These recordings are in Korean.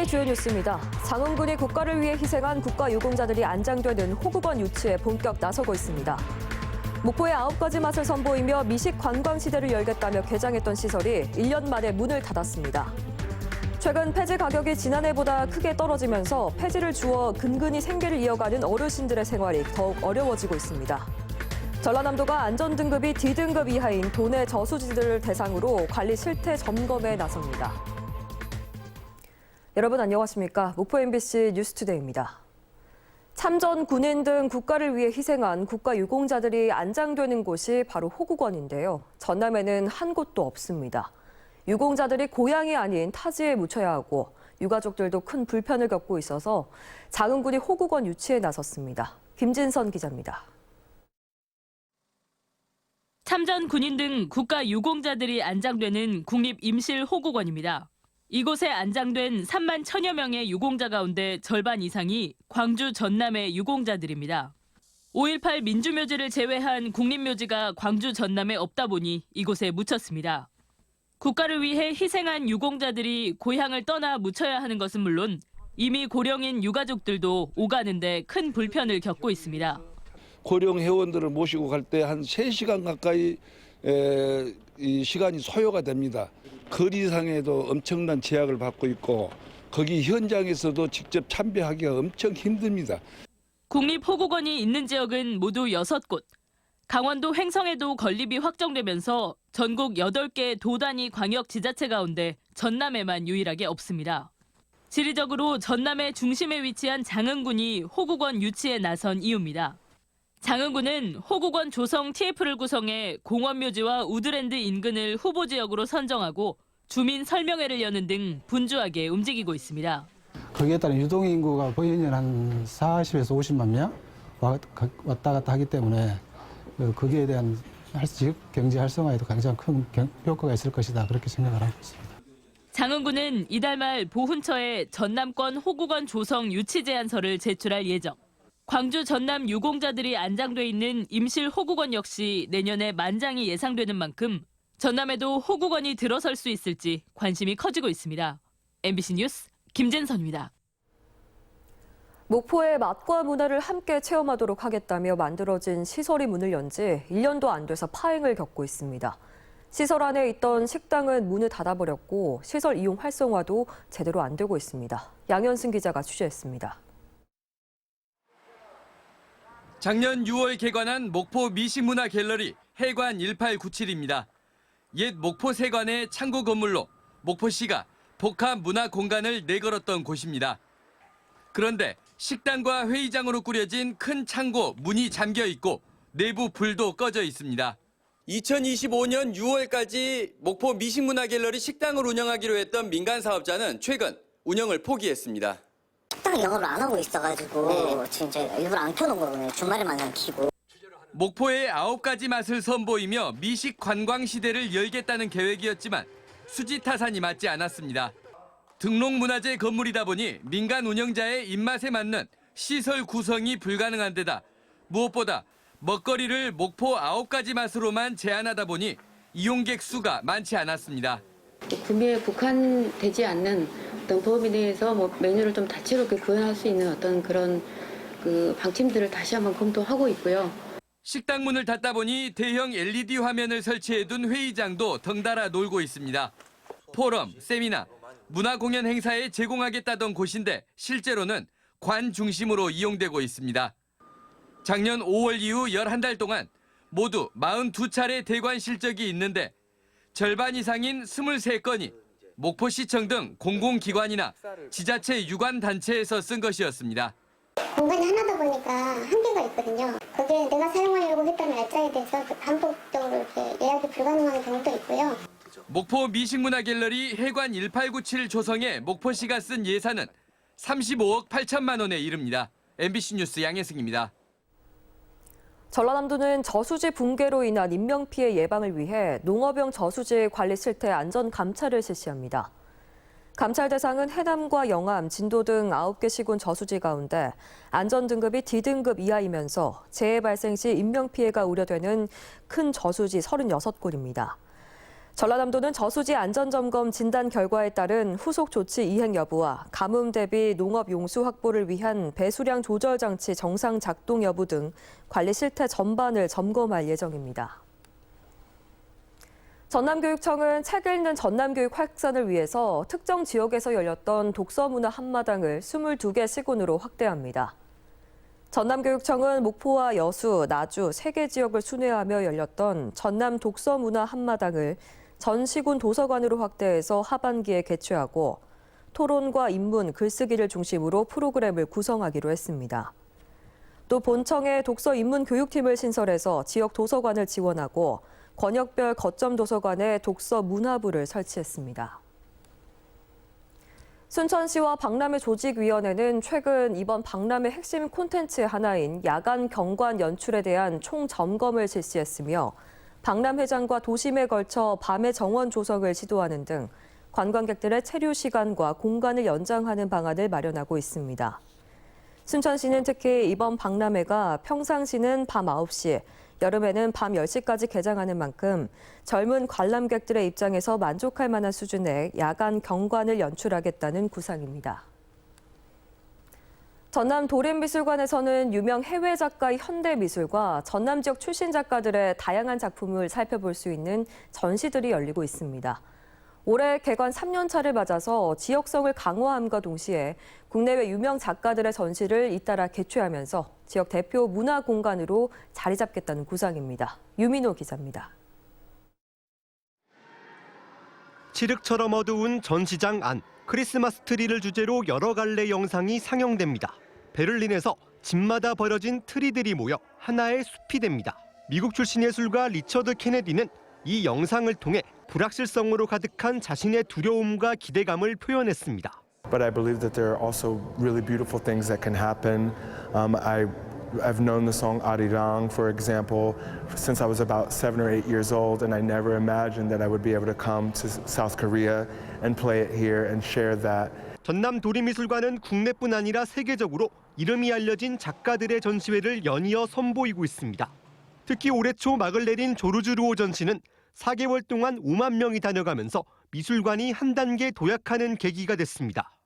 오늘의 주요 뉴스입니다. 장흥군이 국가를 위해 희생한 국가유공자들이 안장되는 호국원 유치에 본격 나서고 있습니다. 목포에 9가지 맛을 선보이며 미식 관광 시대를 열겠다며 개장했던 시설이 1년 만에 문을 닫았습니다. 최근 폐지 가격이 지난해보다 크게 떨어지면서 폐지를 주워 근근히 생계를 이어가는 어르신들의 생활이 더욱 어려워지고 있습니다. 전라남도가 안전등급이 D등급 이하인 도내 저수지들을 대상으로 관리 실태 점검에 나섭니다. 여러분 안녕하십니까? 목포 MBC 뉴스투데이입니다. 참전 군인 등 국가를 위해 희생한 국가유공자들이 안장되는 곳이 바로 호국원인데요. 전남에는 한 곳도 없습니다. 유공자들이 고향이 아닌 타지에 묻혀야 하고 유가족들도 큰 불편을 겪고 있어서 장흥군이 호국원 유치에 나섰습니다. 김진선 기자입니다. 참전 군인 등 국가유공자들이 안장되는 국립임실호국원입니다. 이곳에 안장된 3만 1,000여 명의 유공자 가운데 절반 이상이 광주 전남의 유공자들입니다. 5.18 민주묘지를 제외한 국립묘지가 광주 전남에 없다 보니 이곳에 묻혔습니다. 국가를 위해 희생한 유공자들이 고향을 떠나 묻혀야 하는 것은 물론 이미 고령인 유가족들도 오가는데 큰 불편을 겪고 있습니다. 고령 회원들을 모시고 갈 때 한 3시간 가까이 이 시간이 소요가 됩니다. 거리상에도 엄청난 제약을 받고 있고 거기 현장에서도 직접 참배하기가 엄청 힘듭니다. 국립호국원이 있는 지역은 모두 6곳. 강원도 횡성에도 건립이 확정되면서 전국 8개 도 단위 광역지자체 가운데 전남에만 유일하게 없습니다. 지리적으로 전남의 중심에 위치한 장흥군이 호국원 유치에 나선 이유입니다. 장흥군은 호국원 조성 TF를 구성해 공원묘지와 우드랜드 인근을 후보 지역으로 선정하고 주민 설명회를 여는 등 분주하게 움직이고 있습니다. 거기에 따른 유동인구가 매년 한 40에서 50만 명 왔다 갔다 하기 때문에 거기에 대한 지역 경제 활성화에도 굉장히 큰 효과가 있을 것이다 그렇게 생각을 하고 있습니다. 장흥군은 이달 말 보훈처에 전남권 호국원 조성 유치 제안서를 제출할 예정. 광주 전남 유공자들이 안장돼 있는 임실 호국원 역시 내년에 만장이 예상되는 만큼 전남에도 호국원이 들어설 수 있을지 관심이 커지고 있습니다. MBC 뉴스 김진선입니다. 목포의 맛과 문화를 함께 체험하도록 하겠다며 만들어진 시설이 문을 연 지 1년도 안 돼서 파행을 겪고 있습니다. 시설 안에 있던 식당은 문을 닫아버렸고 시설 이용 활성화도 제대로 안 되고 있습니다. 양현승 기자가 취재했습니다. 작년 6월 개관한 목포 미식문화 갤러리 해관 1897입니다. 옛 목포 세관의 창고 건물로 목포시가 복합 문화 공간을 내걸었던 곳입니다. 그런데 식당과 회의장으로 꾸려진 큰 창고 문이 잠겨 있고 내부 불도 꺼져 있습니다. 2025년 6월까지 목포 미식문화 갤러리 식당을 운영하기로 했던 민간 사업자는 최근 운영을 포기했습니다. 식당 영업을 안 하고 있어가지고 지금 이제 일부러 안 켜놓은 거거든요. 주말에만 그냥 켜고. 목포의 9가지 맛을 선보이며 미식 관광 시대를 열겠다는 계획이었지만 수지 타산이 맞지 않았습니다. 등록문화재 건물이다 보니 민간 운영자의 입맛에 맞는 시설 구성이 불가능한 데다 무엇보다 먹거리를 목포 9가지 맛으로만 제한하다 보니 이용객 수가 많지 않았습니다. 구매에 국한되지 않는 어떤 범위 내에서 메뉴를 좀 다채롭게 구현할 수 있는 어떤 그런 방침들을 다시 한번 검토하고 있고요. 식당 문을 닫다 보니 대형 LED 화면을 설치해둔 회의장도 덩달아 놀고 있습니다. 포럼, 세미나, 문화공연 행사에 제공하겠다던 곳인데 실제로는 관 중심으로 이용되고 있습니다. 작년 5월 이후 11달 동안 모두 42차례 대관 실적이 있는데 절반 이상인 23건이 목포시청 등 공공기관이나 지자체 유관단체에서 쓴 것이었습니다. 공간이 하나다 보니까 한계가 있거든요. 거기에 내가 사용하려고 했던 날짜에 대해서 반복적으로 이렇게 예약이 불가능한 경우도 있고요. 목포 미식문화 갤러리 해관 1897 조성에 목포시가 쓴 예산은 35억 8천만 원에 이릅니다. MBC 뉴스 양혜승입니다. 전라남도는 저수지 붕괴로 인한 인명피해 예방을 위해 농업용 저수지 관리 실태 안전 감찰을 실시합니다. 감찰 대상은 해남과 영암, 진도 등 9개 시군 저수지 가운데 안전등급이 D등급 이하이면서 재해 발생 시 인명피해가 우려되는 큰 저수지 36곳입니다. 전라남도는 저수지 안전점검 진단 결과에 따른 후속 조치 이행 여부와 가뭄 대비 농업 용수 확보를 위한 배수량 조절 장치 정상 작동 여부 등 관리 실태 전반을 점검할 예정입니다. 전남교육청은 책 읽는 전남교육 확산을 위해서 특정 지역에서 열렸던 독서문화 한마당을 22개 시군으로 확대합니다. 전남교육청은 목포와 여수, 나주 3개 지역을 순회하며 열렸던 전남 독서문화 한마당을 전 시군 도서관으로 확대해서 하반기에 개최하고 토론과 인문, 글쓰기를 중심으로 프로그램을 구성하기로 했습니다. 또 본청에 독서 인문 교육팀을 신설해서 지역 도서관을 지원하고 권역별 거점 도서관에 독서 문화부를 설치했습니다. 순천시와 박람회 조직위원회는 최근 이번 박람회 핵심 콘텐츠의 하나인 야간 경관 연출에 대한 총점검을 실시했으며 박람회장과 도심에 걸쳐 밤의 정원 조성을 시도하는 등 관광객들의 체류 시간과 공간을 연장하는 방안을 마련하고 있습니다. 순천시는 특히 이번 박람회가 평상시는 밤 9시, 여름에는 밤 10시까지 개장하는 만큼 젊은 관람객들의 입장에서 만족할 만한 수준의 야간 경관을 연출하겠다는 구상입니다. 전남 도림미술관에서는 유명 해외 작가의 현대미술과 전남 지역 출신 작가들의 다양한 작품을 살펴볼 수 있는 전시들이 열리고 있습니다. 올해 개관 3년차를 맞아서 지역성을 강화함과 동시에 국내외 유명 작가들의 전시를 잇따라 개최하면서 지역 대표 문화 공간으로 자리 잡겠다는 구상입니다. 유민호 기자입니다. 칠흑처럼 어두운 전시장 안, 크리스마스 트리를 주제로 여러 갈래 영상이 상영됩니다. 베를린에서 집마다 버려진 트리들이 모여 하나의 숲이 됩니다. 미국 출신 예술가 리처드 케네디는 이 영상을 통해 불확실성으로 가득한 자신의 두려움과 기대감을 표현했습니다. But I believe that there are also really beautiful things that can happen. I've known the song Arirang, for example, since I was about 7 or 8 years old, and I never imagined that I would be able to come to South Korea and play it here and share that. 전남 도림미술관은 국내뿐 아니라 세계적으로 이름이 알려진 작가들의 전시회를 연이어 선보이고 있습니다. 특히 올해 초 막을 내린 조르주 루오 전시는 4개월 동안 5만 명이 다녀가면서 미술관이 한 단계 도약하는 계기가 됐습니다.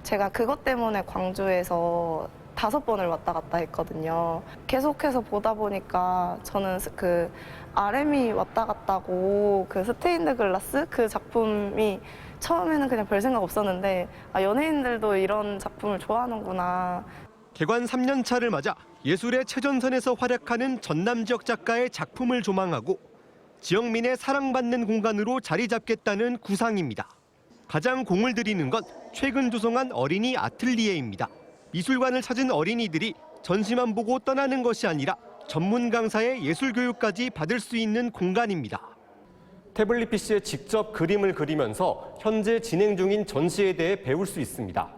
제가 그것 때문에 광주에서 5번을 왔다 갔다 했거든요. 계속해서 보다 보니까 저는 그 RM이 왔다 갔다고 그 스테인드 글라스 그 작품이 처음에는 그냥 별 생각 없었는데 연예인들도 이런 작품을 좋아하는구나. 개관 3년 차를 맞아 예술의 최전선에서 활약하는 전남 지역 작가의 작품을 조망하고 지역민의 사랑받는 공간으로 자리 잡겠다는 구상입니다. 가장 공을 들이는 건 최근 조성한 어린이 아틀리에입니다. 미술관을 찾은 어린이들이 전시만 보고 떠나는 것이 아니라 전문 강사의 예술 교육까지 받을 수 있는 공간입니다. 태블릿 PC에 직접 그림을 그리면서 현재 진행 중인 전시에 대해 배울 수 있습니다.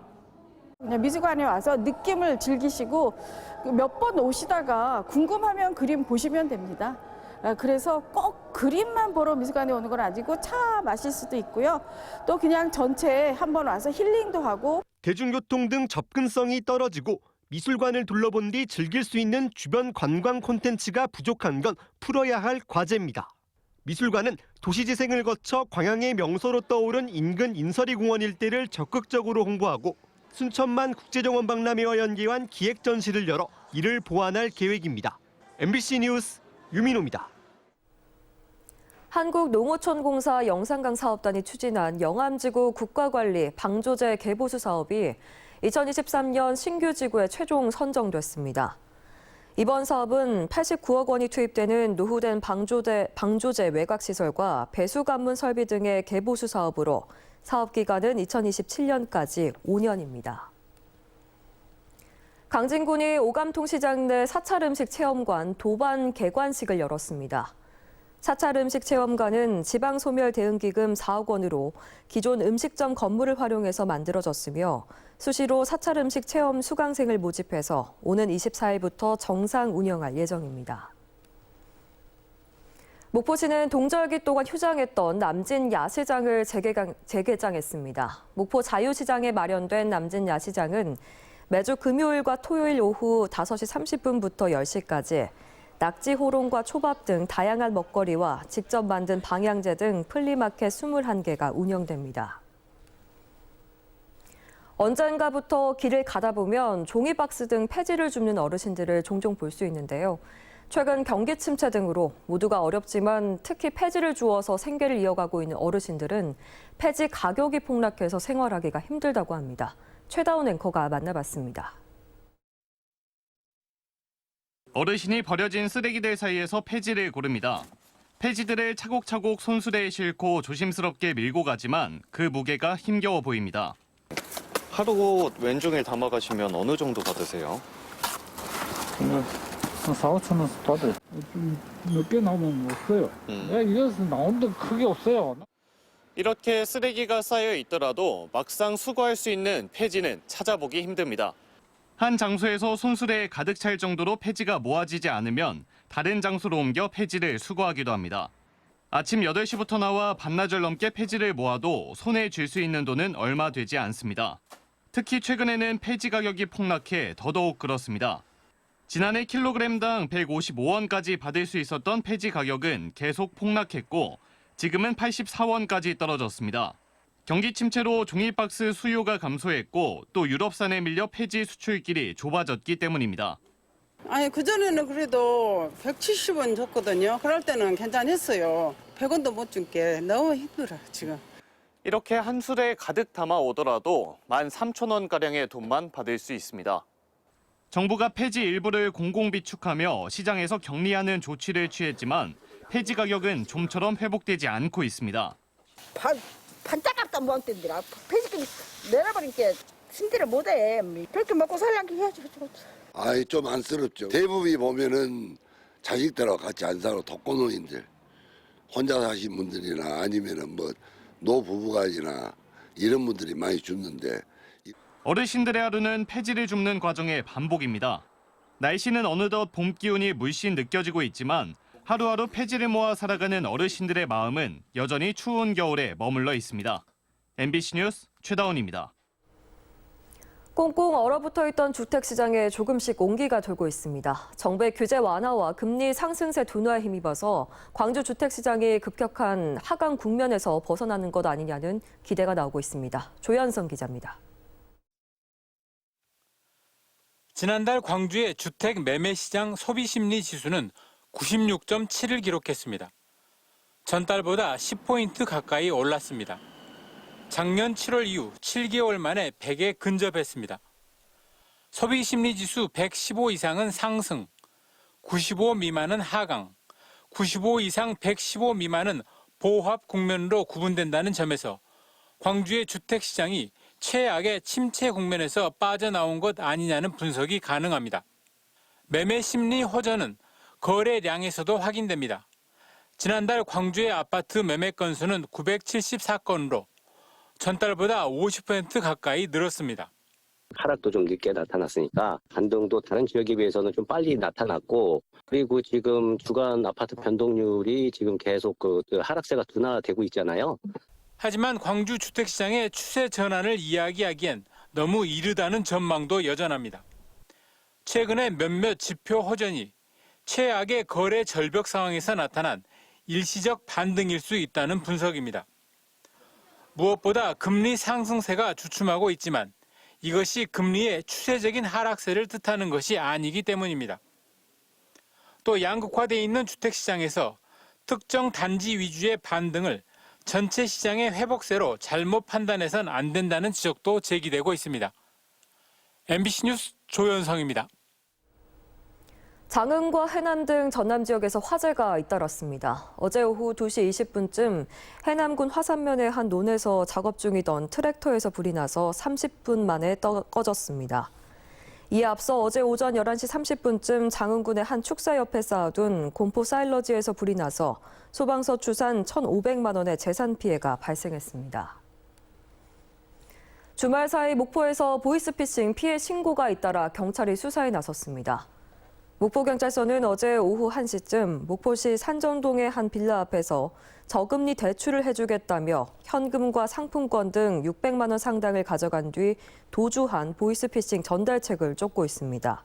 그냥 미술관에 와서 느낌을 즐기시고 몇 번 오시다가 궁금하면 그림 보시면 됩니다. 그래서 꼭 그림만 보러 미술관에 오는 건 아니고 차 마실 수도 있고요. 또 그냥 전체에 한번 와서 힐링도 하고. 대중교통 등 접근성이 떨어지고 미술관을 둘러본 뒤 즐길 수 있는 주변 관광 콘텐츠가 부족한 건 풀어야 할 과제입니다. 미술관은 도시재생을 거쳐 광양의 명소로 떠오른 인근 인설이 공원 일대를 적극적으로 홍보하고 순천만 국제정원 박람회와 연계한 기획 전시를 열어 이를 보완할 계획입니다. MBC 뉴스 유민호입니다. 한국농어촌공사 영산강 사업단이 추진한 영암지구 국가관리 방조제 개보수 사업이 2023년 신규 지구에 최종 선정됐습니다. 이번 사업은 89억 원이 투입되는 노후된 방조제 외곽시설과 배수관문 설비 등의 개보수 사업으로 사업 기간은 2027년까지 5년입니다. 강진군이 오감통시장 내 사찰음식 체험관 도반 개관식을 열었습니다. 사찰음식 체험관은 지방소멸대응기금 4억 원으로 기존 음식점 건물을 활용해서 만들어졌으며 수시로 사찰음식 체험 수강생을 모집해서 오는 24일부터 정상 운영할 예정입니다. 목포시는 동절기 동안 휴장했던 남진 야시장을 재개장했습니다. 목포 자유시장에 마련된 남진 야시장은 매주 금요일과 토요일 오후 5시 30분부터 10시까지 낙지 호롱과 초밥 등 다양한 먹거리와 직접 만든 방향제 등 플리마켓 21개가 운영됩니다. 언젠가부터 길을 가다 보면 종이박스 등 폐지를 줍는 어르신들을 종종 볼 수 있는데요. 최근 경기 침체 등으로 모두가 어렵지만 특히 폐지를 주어서 생계를 이어가고 있는 어르신들은 폐지 가격이 폭락해서 생활하기가 힘들다고 합니다. 최다운 앵커가 만나봤습니다. 어르신이 버려진 쓰레기들 사이에서 폐지를 고릅니다. 폐지들을 차곡차곡 손수레에 싣고 조심스럽게 밀고 가지만 그 무게가 힘겨워 보입니다. 하루 왼종일 담아가시면 어느 정도 받으세요? 한 4, 5천 원 받아요. 좀 늦게 나오면 없어요. 이래서 나온 데 크게 없어요. 이렇게 쓰레기가 쌓여 있더라도 막상 수거할 수 있는 폐지는 찾아보기 힘듭니다. 한 장소에서 손수레에 가득 찰 정도로 폐지가 모아지지 않으면 다른 장소로 옮겨 폐지를 수거하기도 합니다. 아침 8시부터 나와 반나절 넘게 폐지를 모아도 손에 쥘 수 있는 돈은 얼마 되지 않습니다. 특히 최근에는 폐지 가격이 폭락해 더더욱 그렇습니다. 지난해 킬로그램당 155원까지 받을 수 있었던 폐지 가격은 계속 폭락했고 지금은 84원까지 떨어졌습니다. 경기 침체로 종이박스 수요가 감소했고 또 유럽산에 밀려 폐지 수출길이 좁아졌기 때문입니다. 아니 그전에는 그래도 170원 줬거든요. 그럴 때는 괜찮았어요. 100원도 못 준 게 너무 힘들어 지금. 이렇게 한 수레에 가득 담아 오더라도 13,000원가량의 돈만 받을 수 있습니다. 정부가 폐지 일부를 공공비축하며 시장에서 격리하는 조치를 취했지만 폐지 가격은 좀처럼 회복되지 않고 있습니다. 반짝갑다 못한더라. 폐지금 내려버린 게 신대를 못해. 그렇게 먹고 살려고 해야지. 아이 좀 안쓰럽죠. 대부분이 보면은 자식들하고 같이 안 살고 독거노인들, 혼자 사신 분들이나 아니면은 뭐 노부부간이나 이런 분들이 많이 죽는데. 어르신들의 하루는 폐지를 줍는 과정의 반복입니다. 날씨는 어느덧 봄 기운이 물씬 느껴지고 있지만 하루하루 폐지를 모아 살아가는 어르신들의 마음은 여전히 추운 겨울에 머물러 있습니다. MBC 뉴스 최다운입니다. 꽁꽁 얼어붙어 있던 주택시장에 조금씩 온기가 돌고 있습니다. 정부의 규제 완화와 금리 상승세 둔화에 힘입어서 광주 주택시장이 급격한 하강 국면에서 벗어나는 것 아니냐는 기대가 나오고 있습니다. 조현성 기자입니다. 지난달 광주의 주택 매매 시장 소비심리 지수는 96.7을 기록했습니다. 전달보다 10포인트 가까이 올랐습니다. 작년 7월 이후 7개월 만에 100에 근접했습니다. 소비심리지수 115 이상은 상승, 95 미만은 하강, 95 이상 115 미만은 보합 국면으로 구분된다는 점에서 광주의 주택시장이 최악의 침체 국면에서 빠져나온 것 아니냐는 분석이 가능합니다. 매매 심리 호전은 거래량에서도 확인됩니다. 지난달 광주의 아파트 매매 건수는 974건으로 전달보다 50% 가까이 늘었습니다. 하락도 좀 늦게 나타났으니까 반등도 다른 지역에 비해서는 좀 빨리 나타났고, 그리고 지금 주간 아파트 변동률이 지금 계속 그 하락세가 둔화되고 있잖아요. 하지만 광주 주택시장의 추세 전환을 이야기하기엔 너무 이르다는 전망도 여전합니다. 최근에 몇몇 지표 호전이 최악의 거래 절벽 상황에서 나타난 일시적 반등일 수 있다는 분석입니다. 무엇보다 금리 상승세가 주춤하고 있지만 이것이 금리의 추세적인 하락세를 뜻하는 것이 아니기 때문입니다. 또 양극화되어 있는 주택시장에서 특정 단지 위주의 반등을 전체 시장의 회복세로 잘못 판단해선 안 된다는 지적도 제기되고 있습니다. MBC 뉴스 조현성입니다. 장흥과 해남 등 전남 지역에서 화재가 잇따랐습니다. 어제 오후 2시 20분쯤 해남군 화산면의 한 논에서 작업 중이던 트랙터에서 불이 나서 30분 만에 꺼졌습니다. 이에 앞서 어제 오전 11시 30분쯤 장흥군의 한 축사 옆에 쌓아둔 곰포 사일러지에서 불이 나서 소방서 추산 1,500만 원의 재산 피해가 발생했습니다. 주말 사이 목포에서 보이스피싱 피해 신고가 잇따라 경찰이 수사에 나섰습니다. 목포경찰서는 어제 오후 1시쯤 목포시 산전동의 한 빌라 앞에서 저금리 대출을 해주겠다며 현금과 상품권 등 600만 원 상당을 가져간 뒤 도주한 보이스피싱 전달책을 쫓고 있습니다.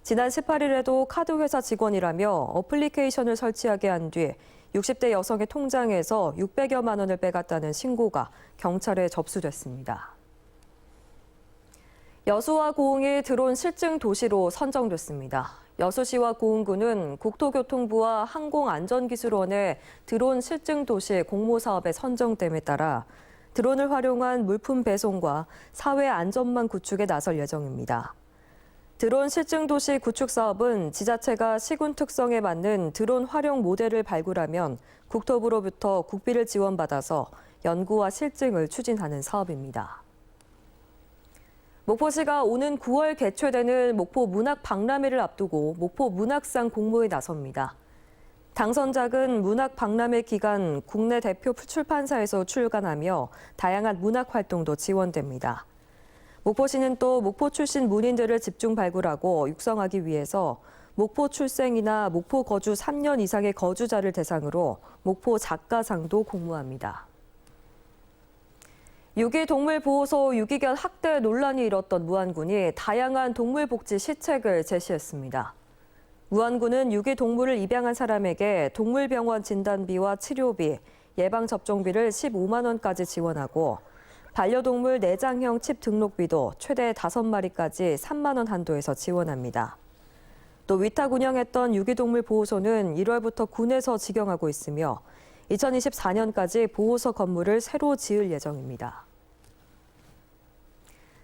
지난 18일에도 카드 회사 직원이라며 어플리케이션을 설치하게 한 뒤 60대 여성의 통장에서 600여만 원을 빼갔다는 신고가 경찰에 접수됐습니다. 여수와 고흥이 드론 실증 도시로 선정됐습니다. 여수시와 고흥군은 국토교통부와 항공안전기술원의 드론 실증 도시 공모 사업에 선정됨에 따라 드론을 활용한 물품 배송과 사회 안전망 구축에 나설 예정입니다. 드론 실증 도시 구축 사업은 지자체가 시군 특성에 맞는 드론 활용 모델을 발굴하면 국토부로부터 국비를 지원받아서 연구와 실증을 추진하는 사업입니다. 목포시가 오는 9월 개최되는 목포 문학박람회를 앞두고 목포 문학상 공모에 나섭니다. 당선작은 문학박람회 기간 국내 대표 출판사에서 출간하며 다양한 문학 활동도 지원됩니다. 목포시는 또 목포 출신 문인들을 집중 발굴하고 육성하기 위해서 목포 출생이나 목포 거주 3년 이상의 거주자를 대상으로 목포 작가상도 공모합니다. 유기동물보호소 유기견 학대 논란이 일었던 무안군이 다양한 동물복지 시책을 제시했습니다. 무안군은 유기동물을 입양한 사람에게 동물병원 진단비와 치료비, 예방접종비를 15만 원까지 지원하고 반려동물 내장형 칩 등록비도 최대 5마리까지 3만 원 한도에서 지원합니다. 또 위탁 운영했던 유기동물 보호소는 1월부터 군에서 직영하고 있으며 2024년까지 보호소 건물을 새로 지을 예정입니다.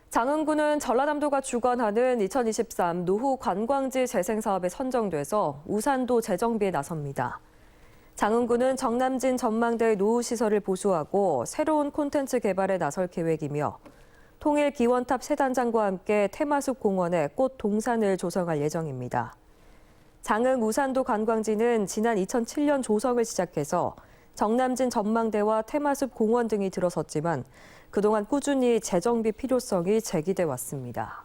장흥군은 전라남도가 주관하는 2023 노후 관광지 재생 사업에 선정돼서 우산도 재정비에 나섭니다. 장흥군은 정남진 전망대의 노후시설을 보수하고 새로운 콘텐츠 개발에 나설 계획이며 통일 기원탑 세단장과 함께 테마숲 공원에 꽃 동산을 조성할 예정입니다. 장흥 우산도 관광지는 지난 2007년 조성을 시작해서 정남진 전망대와 테마숲 공원 등이 들어섰지만 그동안 꾸준히 재정비 필요성이 제기돼 왔습니다.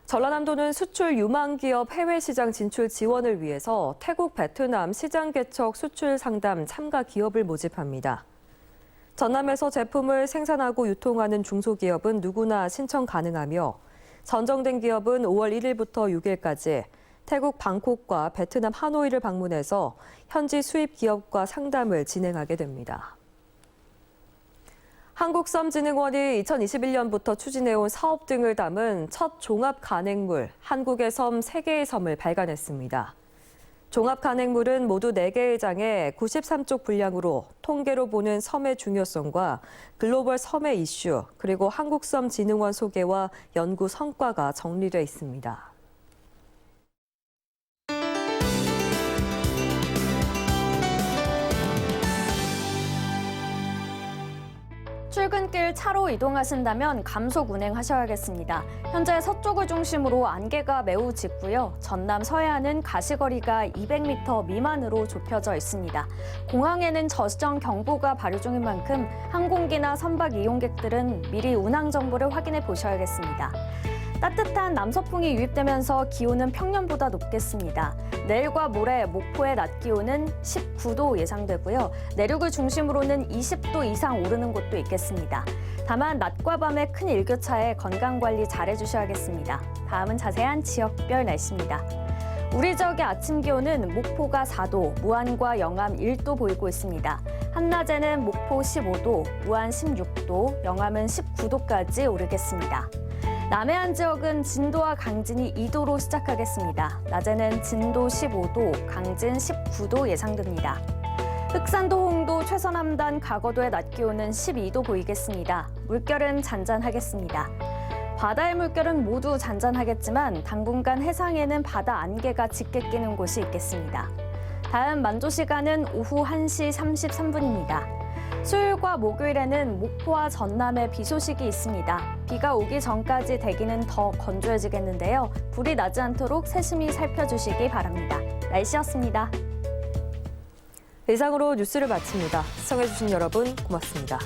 전라남도는 수출 유망 기업 해외 시장 진출 지원을 위해서 태국, 베트남 시장 개척 수출 상담 참가 기업을 모집합니다. 전남에서 제품을 생산하고 유통하는 중소기업은 누구나 신청 가능하며 선정된 기업은 5월 1일부터 6일까지 태국 방콕과 베트남 하노이를 방문해서 현지 수입 기업과 상담을 진행하게 됩니다. 한국섬진흥원이 2021년부터 추진해온 사업 등을 담은 첫 종합 간행물 한국의 섬 3개의 섬을 발간했습니다. 종합 간행물은 모두 4개의 장에 93쪽 분량으로 통계로 보는 섬의 중요성과 글로벌 섬의 이슈, 그리고 한국섬진흥원 소개와 연구 성과가 정리돼 있습니다. 출근길 차로 이동하신다면 감속 운행하셔야겠습니다. 현재 서쪽을 중심으로 안개가 매우 짙고요. 전남 서해안은 가시거리가 200m 미만으로 좁혀져 있습니다. 공항에는 저시정 경보가 발효 중인 만큼 항공기나 선박 이용객들은 미리 운항 정보를 확인해 보셔야겠습니다. 따뜻한 남서풍이 유입되면서 기온은 평년보다 높겠습니다. 내일과 모레 목포의 낮 기온은 19도 예상되고요. 내륙을 중심으로는 20도 이상 오르는 곳도 있겠습니다. 다만 낮과 밤의 큰 일교차에 건강관리 잘 해주셔야겠습니다. 다음은 자세한 지역별 날씨입니다. 우리 지역의 아침 기온은 목포가 4도, 무안과 영암 1도 보이고 있습니다. 한낮에는 목포 15도, 무안 16도, 영암은 19도까지 오르겠습니다. 남해안 지역은 진도와 강진이 2도로 시작하겠습니다. 낮에는 진도 15도, 강진 19도 예상됩니다. 흑산도, 홍도, 최서남단, 가거도의 낮 기온은 12도 보이겠습니다. 물결은 잔잔하겠습니다. 바다의 물결은 모두 잔잔하겠지만 당분간 해상에는 바다 안개가 짙게 끼는 곳이 있겠습니다. 다음 만조 시간은 오후 1시 33분입니다. 수요일과 목요일에는 목포와 전남에 비 소식이 있습니다. 비가 오기 전까지 대기는 더 건조해지겠는데요. 불이 나지 않도록 세심히 살펴주시기 바랍니다. 날씨였습니다. 이상으로 뉴스를 마칩니다. 시청해주신 여러분 고맙습니다.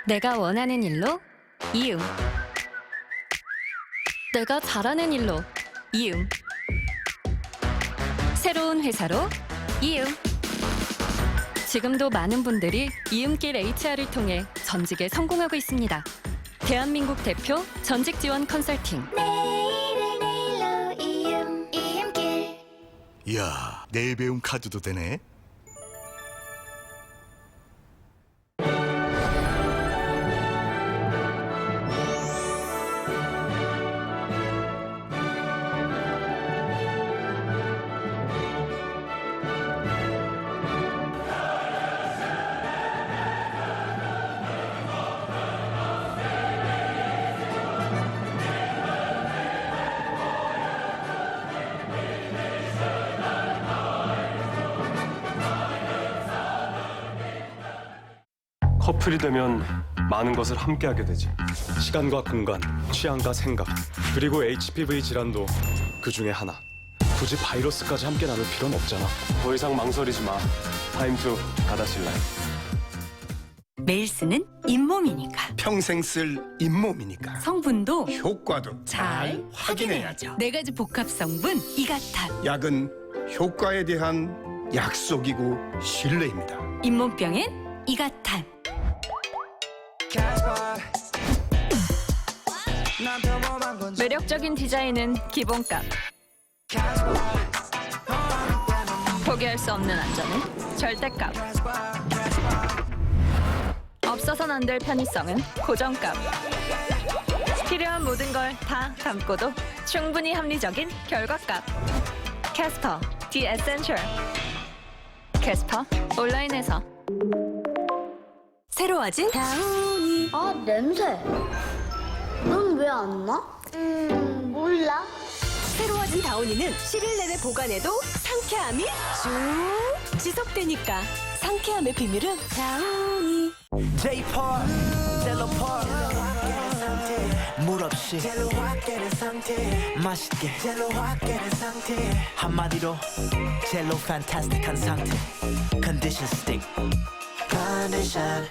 내가 원하는 일로 이응. 내가 잘하는 일로 이응. 새로운 회사로 이응. 지금도 많은 분들이 이음길 HR을 통해 전직에 성공하고 있습니다. 대한민국 대표 전직 지원 컨설팅. 이야, 내일 배움 카드도 되네. 커플이 되면 많은 것을 함께하게 되지. 시간과 공간, 취향과 생각, 그리고 HPV 질환도 그 중에 하나. 굳이 바이러스까지 함께 나눌 필요는 없잖아. 더 이상 망설이지 마. 타임 투 가다실라인. 매일 쓰는 잇몸이니까. 평생 쓸 잇몸이니까. 성분도 효과도 잘 확인해야죠. 4가지 복합 성분 이가탄. 약은 효과에 대한 약속이고 신뢰입니다. 잇몸병엔 이가탄. 매력적인 디자인은 기본값. 포기할 수 없는 안전은 절대값. 없어선 안 될 편의성은 고정값. 필요한 모든 걸 다 담고도 충분히 합리적인 결과값. 캐스퍼 The Essential. 캐스퍼 온라인에서. 새로워진 다운이. 아, 냄새. 넌 왜 안 나? 몰라. 새로워진 다운이는 10일 내내 보관해도 상쾌함이 쭉 지속되니까. 상쾌함의 비밀은 다운이. J-Park, 젤로파크 물 없이 젤로 확 깨는 상태 맛있게 젤로 확 깨는 상태 한마디로 젤로 판타스틱한 상태 컨디션 스틱 컨디션